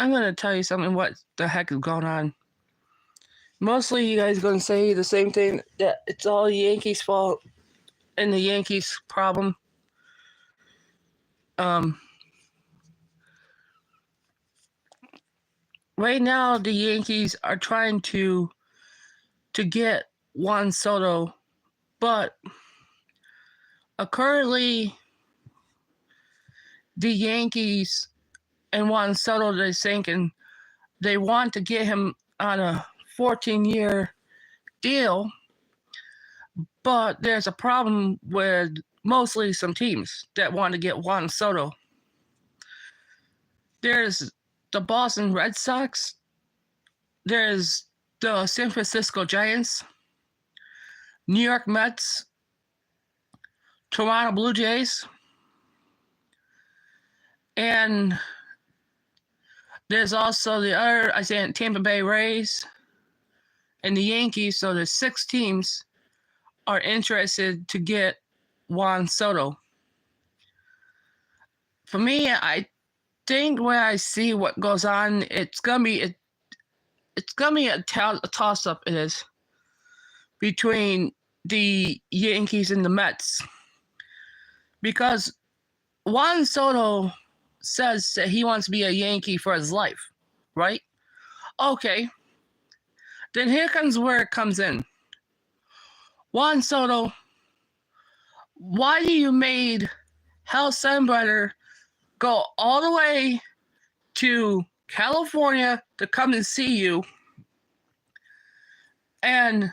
I'm gonna tell you something. What the heck is going on? Mostly, you guys gonna say the same thing, that it's all the Yankees' fault and the Yankees' problem. Um, right now the Yankees are trying to get Juan Soto, but currently the Yankees and Juan Soto, they're thinking they want to get him on a 14-year deal, but there's a problem with mostly some teams that want to get Juan Soto. There's the Boston Red Sox, there's the San Francisco Giants, New York Mets, Toronto Blue Jays, and there's also the other, I say, Tampa Bay Rays and the Yankees. So there's 6 teams are interested to get Juan Soto. For me, I think when I see what goes on, it's gonna be a toss-up. It is between the Yankees and the Mets, because Juan Soto says that he wants to be a Yankee for his life, right? Okay, then here comes where it comes in. Juan Soto, why do you made Hal Steinbrenner go all the way to California to come and see you? And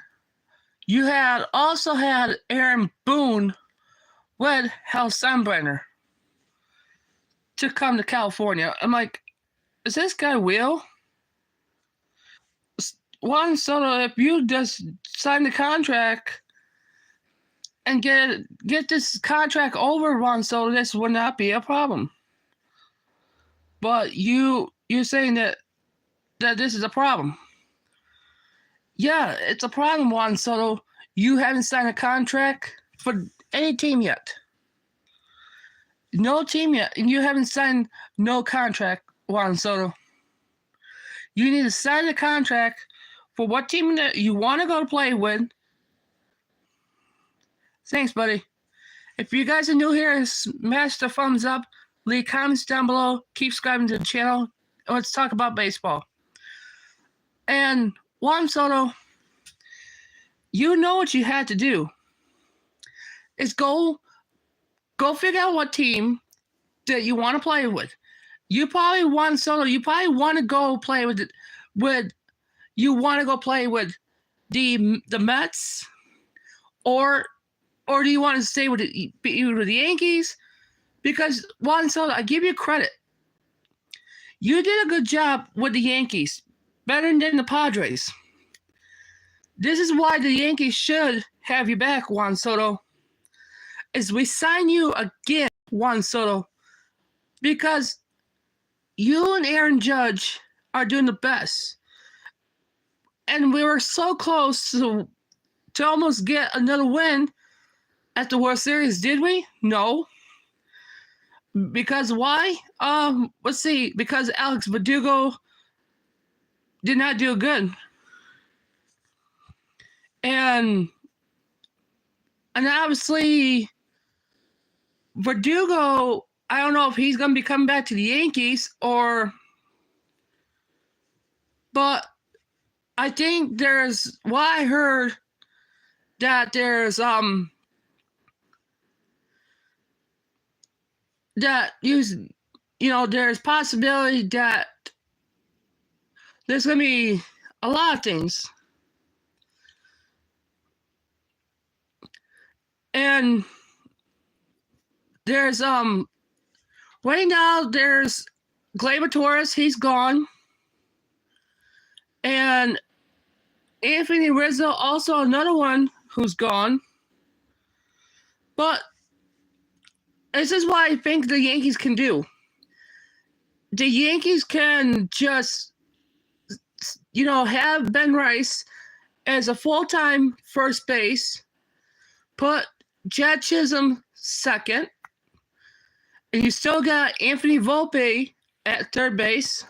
you had also had Aaron Boone with Hal Steinbrenner to come to California. I'm like, is this guy real? Juan Soto, if you just sign the contract and get this contract over, Juan Soto, this would not be a problem. But you're saying that this is a problem. Yeah, it's a problem, Juan Soto. You haven't signed a contract for any team yet. No team yet, and you haven't signed no contract, Juan Soto. You need to sign the contract for what team that you want to go to play with. Thanks, buddy. If you guys are new here, smash the thumbs up, leave comments down below, keep subscribing to the channel, and let's talk about baseball. And Juan Soto, you know what you had to do is go figure out what team that you want to play with. You probably want Soto. You probably want to go play with you want to go play with the Mets, or do you want to stay with the Yankees? Because Juan Soto, I give you credit. You did a good job with the Yankees, better than the Padres. This is why the Yankees should have you back, Juan Soto. Is we sign you again, Juan Soto, because you and Aaron Judge are doing the best. And we were so close to almost get another win at the World Series, did we? No. Because why? Let's see. Because Alex Verdugo did not do good. And obviously Verdugo, I don't know if he's going to be coming back to the Yankees but I think I heard that there's there's possibility that there's going to be a lot of things. And there's right now there's Gleyber Torres, he's gone. And Anthony Rizzo, also another one who's gone. But this is what I think the Yankees can do. The Yankees can just, have Ben Rice as a full-time first base, put Jed Chisholm second, and you still got Anthony Volpe at third base.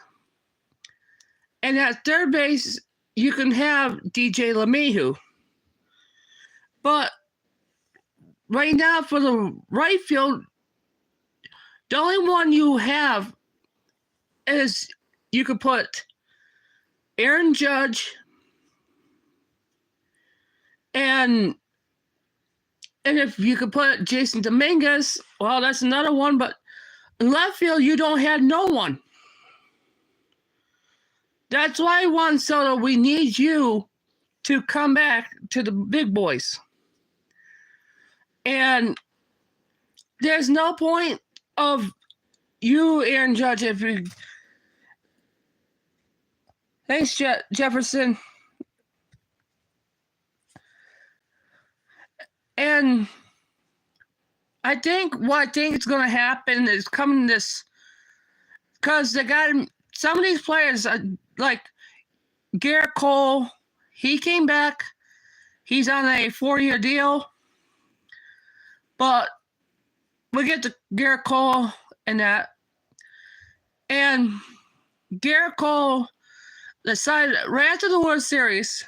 And at third base, you can have DJ LeMahieu. But right now, for the right field, the only one you have is you could put Aaron Judge and if you could put Jason Dominguez, well, that's another one. But in left field, you don't have no one. That's why, Juan Soto, we need you to come back to the big boys. And there's no point of you, Aaron Judge, if you... Thanks, Jefferson. And I think is going to happen is coming this, because they got some of these players, like Garrett Cole, he came back. He's on a 4-year deal. But we'll get to Garrett Cole and that. And Garrett Cole decided right after the World Series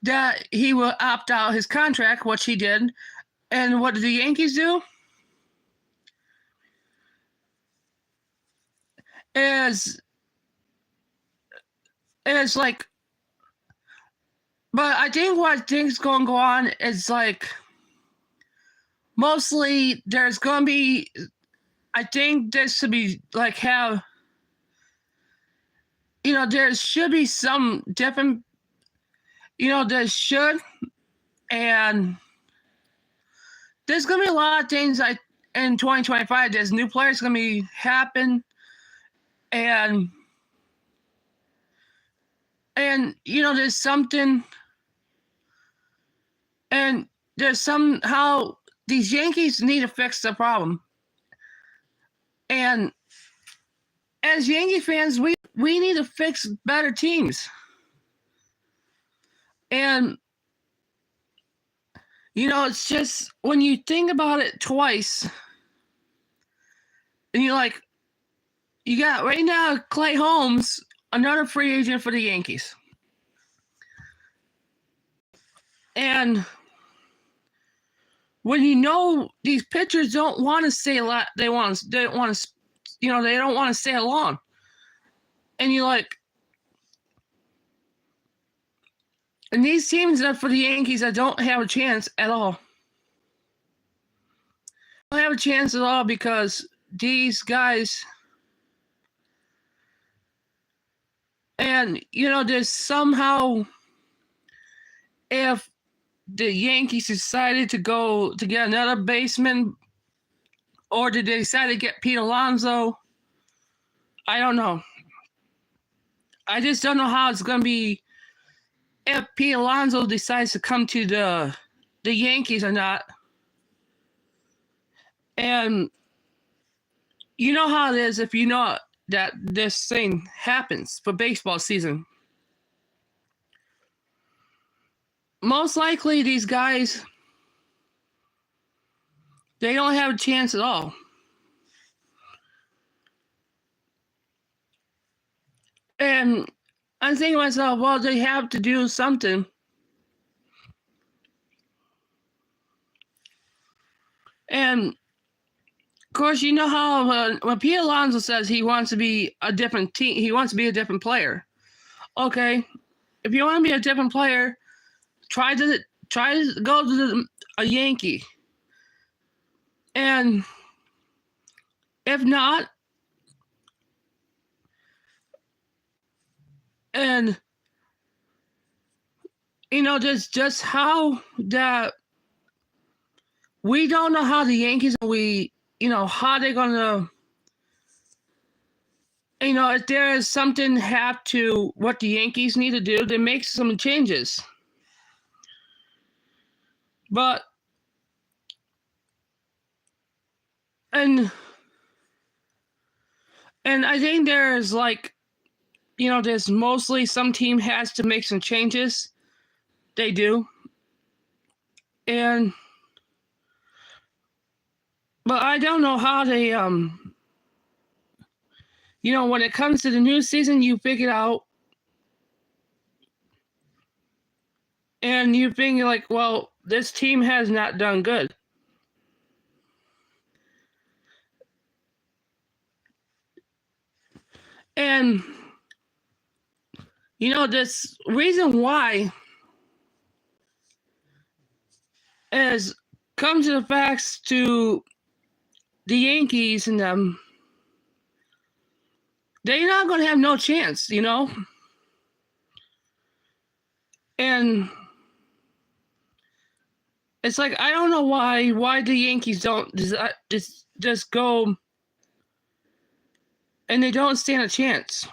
that he will opt out his contract, which he did. And what did the Yankees do? Is like, but I think what things going to go on is like, mostly there's going to be, I think there should be like have, there should be some different, there should, and there's going to be a lot of things in 2025, there's new players going to be happen, and there's something, and there's somehow these Yankees need to fix the problem. And as Yankee fans, we need to fix better teams. And, it's just when you think about it twice, and you're like, you got right now Clay Holmes, another free agent for the Yankees. And when these pitchers don't want to stay a lot, they don't want to stay long. And you're like, and these teams that for the Yankees that don't have a chance at all. Don't have a chance at all because these guys, and there's somehow, if the Yankees decided to go to get another baseman, or did they decide to get Pete Alonso? I don't know. I just don't know how it's going to be if Pete Alonso decides to come to the Yankees or not. And you know how it is if you know that this thing happens for baseball season. Most likely these guys, they don't have a chance at all. And I'm thinking to myself, well, they have to do something. And of course, you know how when Pete Alonso says he wants to be a different team, he wants to be a different player. Okay, if you want to be a different player, try to go to a Yankee. And if not, and just how that we don't know how the Yankees, how they're gonna, if there is something what the Yankees need to do to make some changes. But and I think there's like, there's mostly some team has to make some changes. They do. But I don't know how they when it comes to the new season, you pick it out and you think like, well, this team has not done good. And this reason why is come to the facts to the Yankees and them. They're not going to have no chance, And it's like, I don't know why the Yankees don't just go and they don't stand a chance.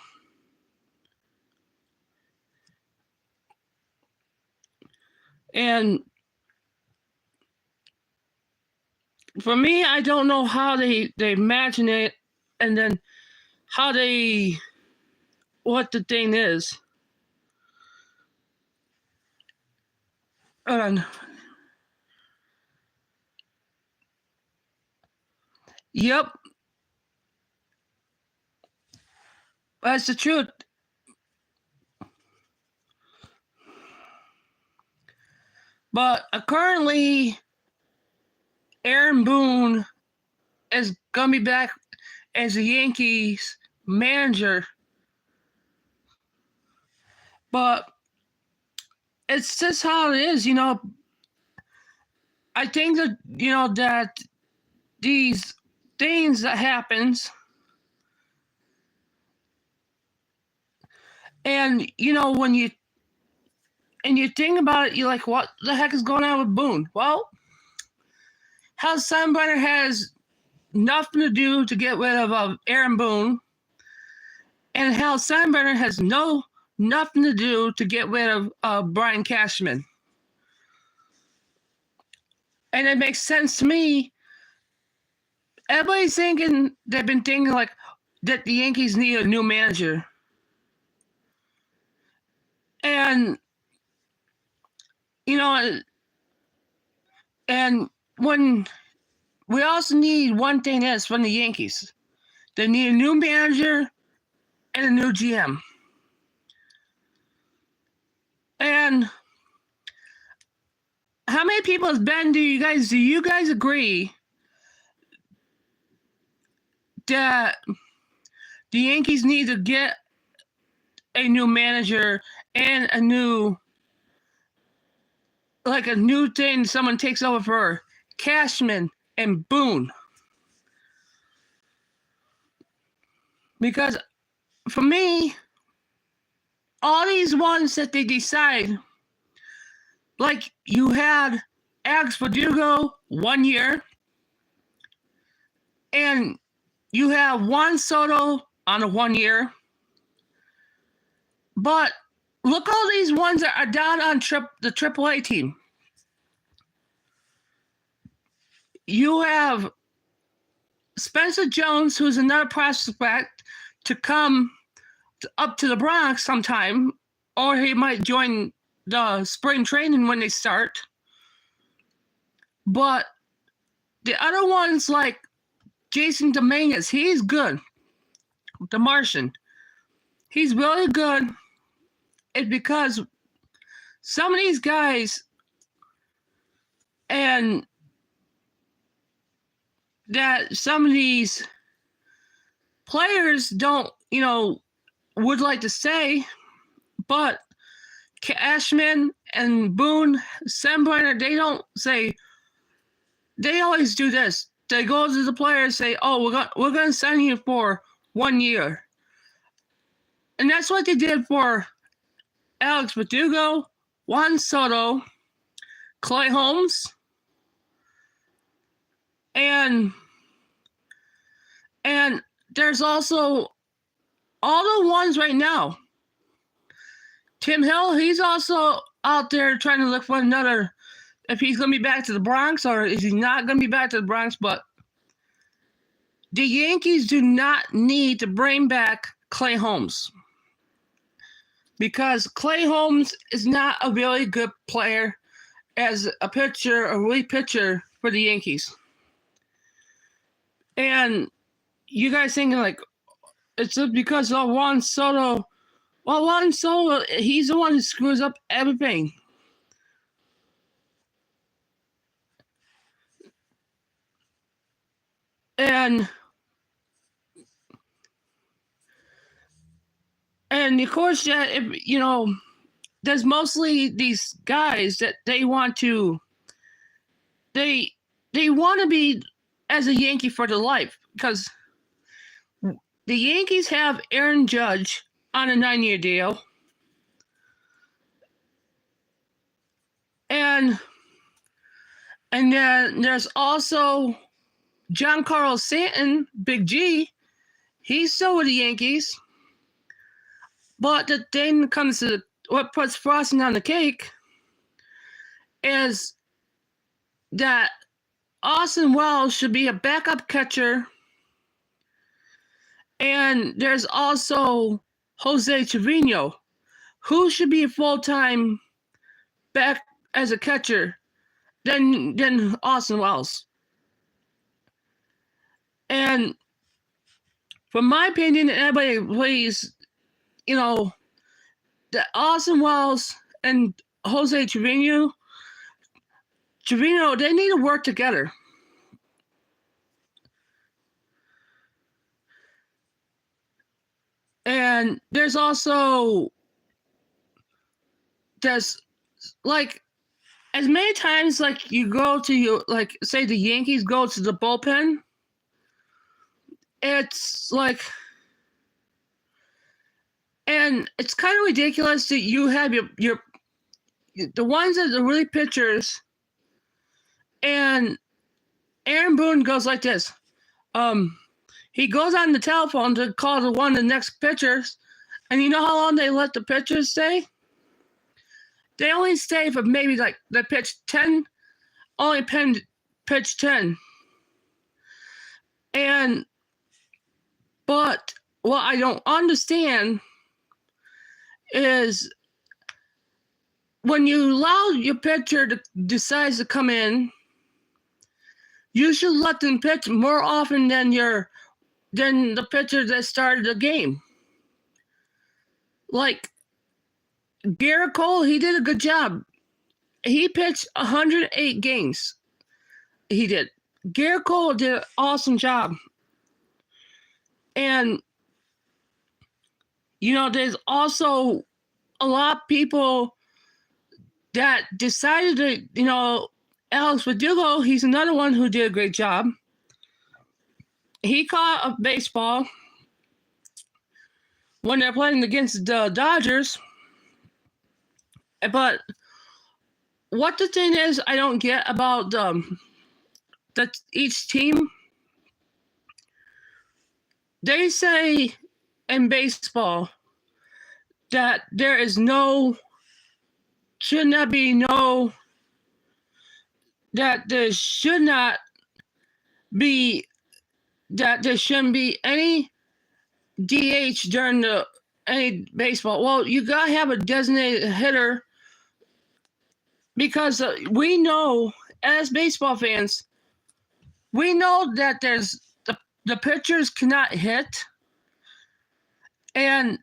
And for me, I don't know how they imagine it and then what the thing is. Yep. That's the truth. But currently, Aaron Boone is going to be back as the Yankees manager. But it's just how it is, I think that, that these things that happens and, when you think about it, you're like, what the heck is going on with Boone? Well, Hal Steinbrenner has nothing to do to get rid of Aaron Boone, and Hal Steinbrenner has nothing to do to get rid of Brian Cashman. And it makes sense to me. Everybody's they've been thinking like that the Yankees need a new manager. And, and when we also need one thing is from the Yankees. They need a new manager and a new GM. And how many people has been do you guys agree that the Yankees need to get a new manager and a new thing someone takes over for Cashman and Boone? Because for me, all these ones that they decide, like you had Alex Verdugo 1 year, and you have Juan Soto on a 1 year. But look all these ones that are down on the AAA team. You have Spencer Jones, who's another prospect, to come up to the Bronx sometime, or he might join the spring training when they start. But the other ones like Jason Dominguez, he's good. The Martian, he's really good. It's because some of these guys and that some of these players don't, would like to say, but Cashman and Boone, Steinbrenner, they don't say. They always do this. They go to the players and say, "Oh, we're going to sign you for 1 year," and that's what they did for Alex Verdugo, Juan Soto, Clay Holmes, and there's also all the ones right now. Tim Hill, he's also out there trying to look for another, if he's going to be back to the Bronx or is he not going to be back to the Bronx. But the Yankees do not need to bring back Clay Holmes, because Clay Holmes is not a really good player as a pitcher, a relief pitcher for the Yankees. And you guys thinking like, it's just because of Juan Soto. Well, Juan Soto, he's the one who screws up everything. And of course, there's mostly these guys that they want to be as a Yankee for their life, because the Yankees have Aaron Judge on a 9-year deal, and then there's also Giancarlo Stanton, Big G. He's still with the Yankees, but the thing comes to what puts frosting on the cake is that Austin Wells should be a backup catcher, and there's also Jose Trevino, who should be a full-time back as a catcher than Austin Wells. And from my opinion, everybody plays, that Austin Wells and Jose Trevino, they need to work together. And there's also like, as many times like you go to say the Yankees go to the bullpen, it's like, and it's kind of ridiculous that you have your the ones that are really pitchers, and Aaron Boone goes like this. He goes on the telephone to call the one of the next pitchers, and you know how long they let the pitchers stay? They only stay for maybe like they pitch 10, only pitch 10. But what I don't understand is when you allow your pitcher to decide to come in, you should let them pitch more often than the pitcher that started the game. Like Garrett Cole, he did a good job. He pitched 108 games. He did. Garrett Cole did an awesome job. And, there's also a lot of people that decided to, Alex Verdugo, he's another one who did a great job. He caught a baseball when they're playing against the Dodgers. But what the thing is I don't get about that each team, they say in baseball that there shouldn't be any DH during any baseball. Well, you gotta have a designated hitter, because we know as baseball fans, we know that there's the pitchers cannot hit, and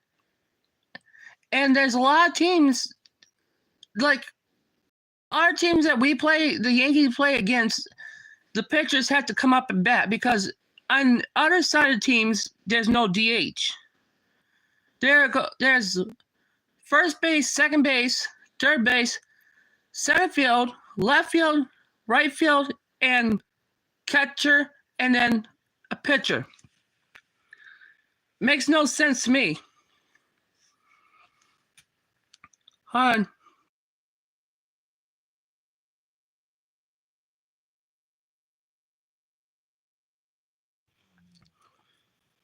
there's a lot of teams, like our teams that we play, the Yankees play against, the pitchers have to come up and bat, because on the other side of teams, there's no DH. There's first base, second base, third base, center field, left field, right field, and catcher, and then a pitcher. Makes no sense to me. Hold on.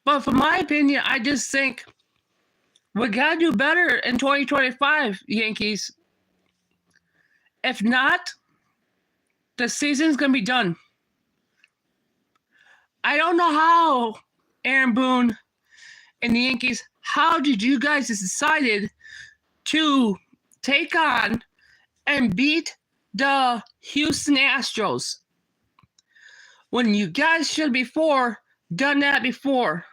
But for my opinion, I just think we gotta do better in 2025, Yankees. If not, the season's gonna be done. I don't know how, Aaron Boone and the Yankees, how did you guys decided to take on and beat the Houston Astros when you guys should have done that before?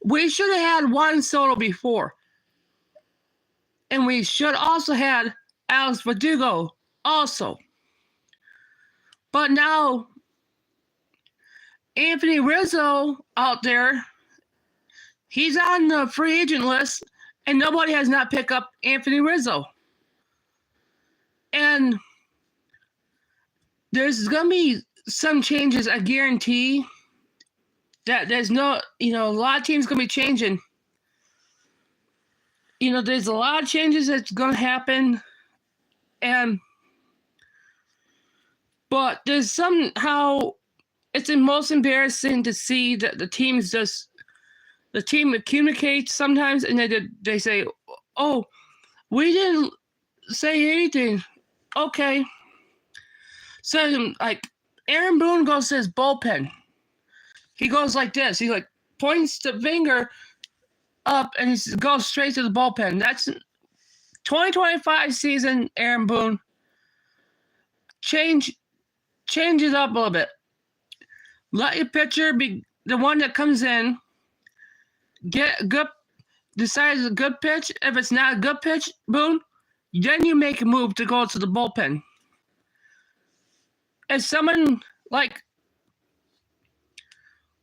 We should have had Juan Soto before. And we should also had Alex Verdugo also. But now Anthony Rizzo out there, he's on the free agent list, and nobody has not picked up Anthony Rizzo. And there's going to be some changes, I guarantee. That there's no, a lot of teams going to be changing. There's a lot of changes that's going to happen. But there's somehow, it's the most embarrassing to see that the team communicates sometimes and they say, oh, we didn't say anything. Okay. So, like, Aaron Boone goes to his bullpen. He goes like this. He, points the finger up and he goes straight to the bullpen. That's 2025 season, Aaron Boone. Change it up a little bit. Let your pitcher be the one that comes in. Decides a good pitch. If it's not a good pitch, Boone, then you make a move to go to the bullpen. As someone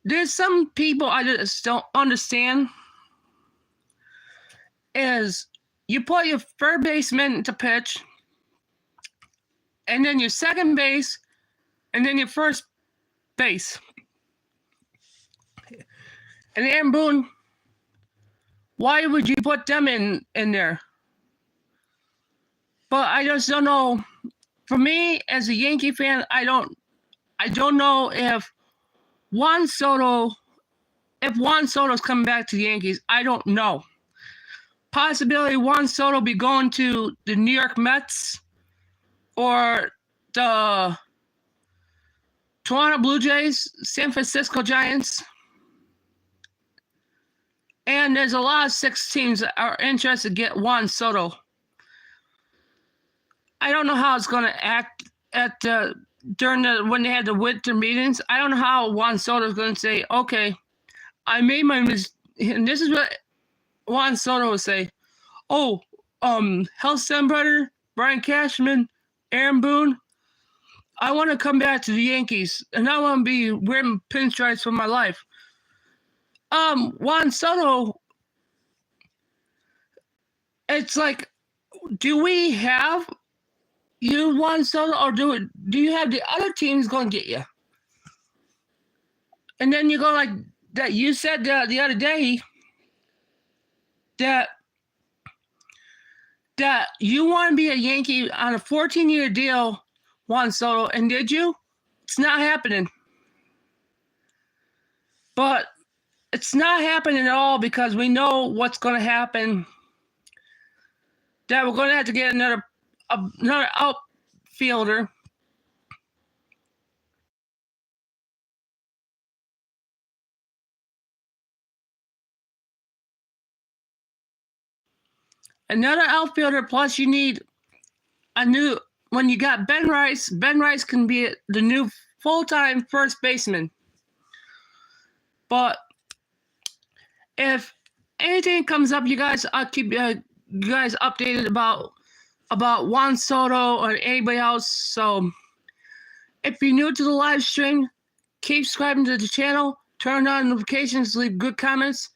there's some people I just don't understand. Is you put your third baseman to pitch, and then your second base, and then your first base. And Aaron Boone, why would you put them in there? But I just don't know. For me, as a Yankee fan, I don't know if Juan Soto's coming back to the Yankees. I don't know. Possibility Juan Soto be going to the New York Mets or the Toronto Blue Jays, San Francisco Giants. And there's a lot of 6 teams that are interested to get Juan Soto. I don't know how it's going to act when they had the winter meetings. I don't know how Juan Soto is going to say, okay, I made my mistake. And this is what Juan Soto would say. Oh, Health Brother, Brian Cashman, Aaron Boone, I want to come back to the Yankees, and I want to be wearing pinstripes for my life. Juan Soto, it's like, do we have you, Juan Soto, or do you have the other teams going to get you? And then you go like that. You said the other day that you want to be a Yankee on a 14-year deal, Juan Soto, and did you? It's not happening. But it's not happening at all because we know what's going to happen. That we're going to have to get another outfielder. Another outfielder, plus you need when you got Ben Rice can be the new full-time first baseman. But if anything comes up, you guys, I'll keep you guys updated about Juan Soto or anybody else. So if you're new to the live stream, keep subscribing to the channel, turn on notifications, leave good comments,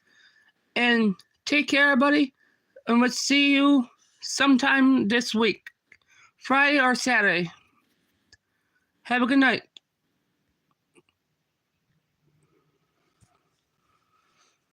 and take care, everybody. And we'll see you sometime this week, Friday or Saturday. Have a good night.